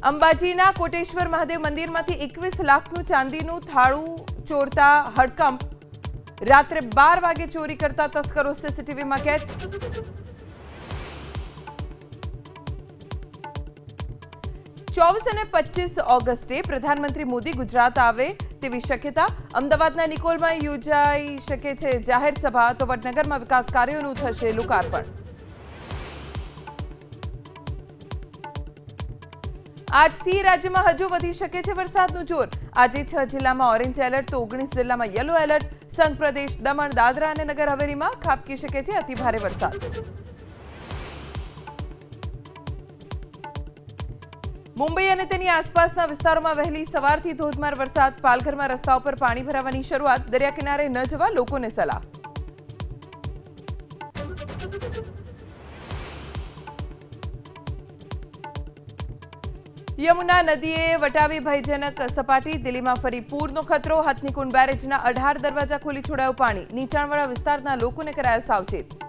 અંબાજીના કોટેશ્વર મહાદેવ મંદિરમાંથી 21 લાખનું ચાંદીનું થાળું ચોરતા હડકંપ. રાત્રે 12 વાગે ચોરી કરતા તસ્કરો સીસીટીવીમાં કેદ. 24 અને 25 ઓગસ્ટે પ્રધાનમંત્રી મોદી ગુજરાત આવે તેવી શક્યતા. અમદાવાદના નિકોલમાં યોજાઈ શકે છે જાહેર સભા, તો વડનગરમાં વિકાસ કાર્યોનું થશે લોકાર્પણ. આજથી રાજ્યમાં હજુ વધી શકે છે વરસાદનું જોર. આજે 6 જિલ્લામાં ઓરેન્જ એલર્ટ, તો 19 જિલ્લામાં યલો એલર્ટ. સંઘ પ્રદેશ, દમણ, દાદરા અને નગર હવેલીમાં ખાબકી શકે છે અતિભારે વરસાદ. મુંબઈ અને તેની આસપાસના વિસ્તારોમાં વહેલી સવારથી ધોધમાર વરસાદ. પાલઘરમાં રસ્તાઓ પર પાણી ભરાવાની શરૂઆત. દરિયા કિનારે ન જવા લોકોને સલાહ. યમુના નદીએ વટાવી ભયજનક સપાટી. દિલ્હીમાં ફરી પૂરનો ખતરો. હથનીકુંડ બેરેજના 18 દરવાજા ખોલી છોડાયું પાણી. નીચાણવાળા વિસ્તારના લોકોને કરાયા સાવચેત.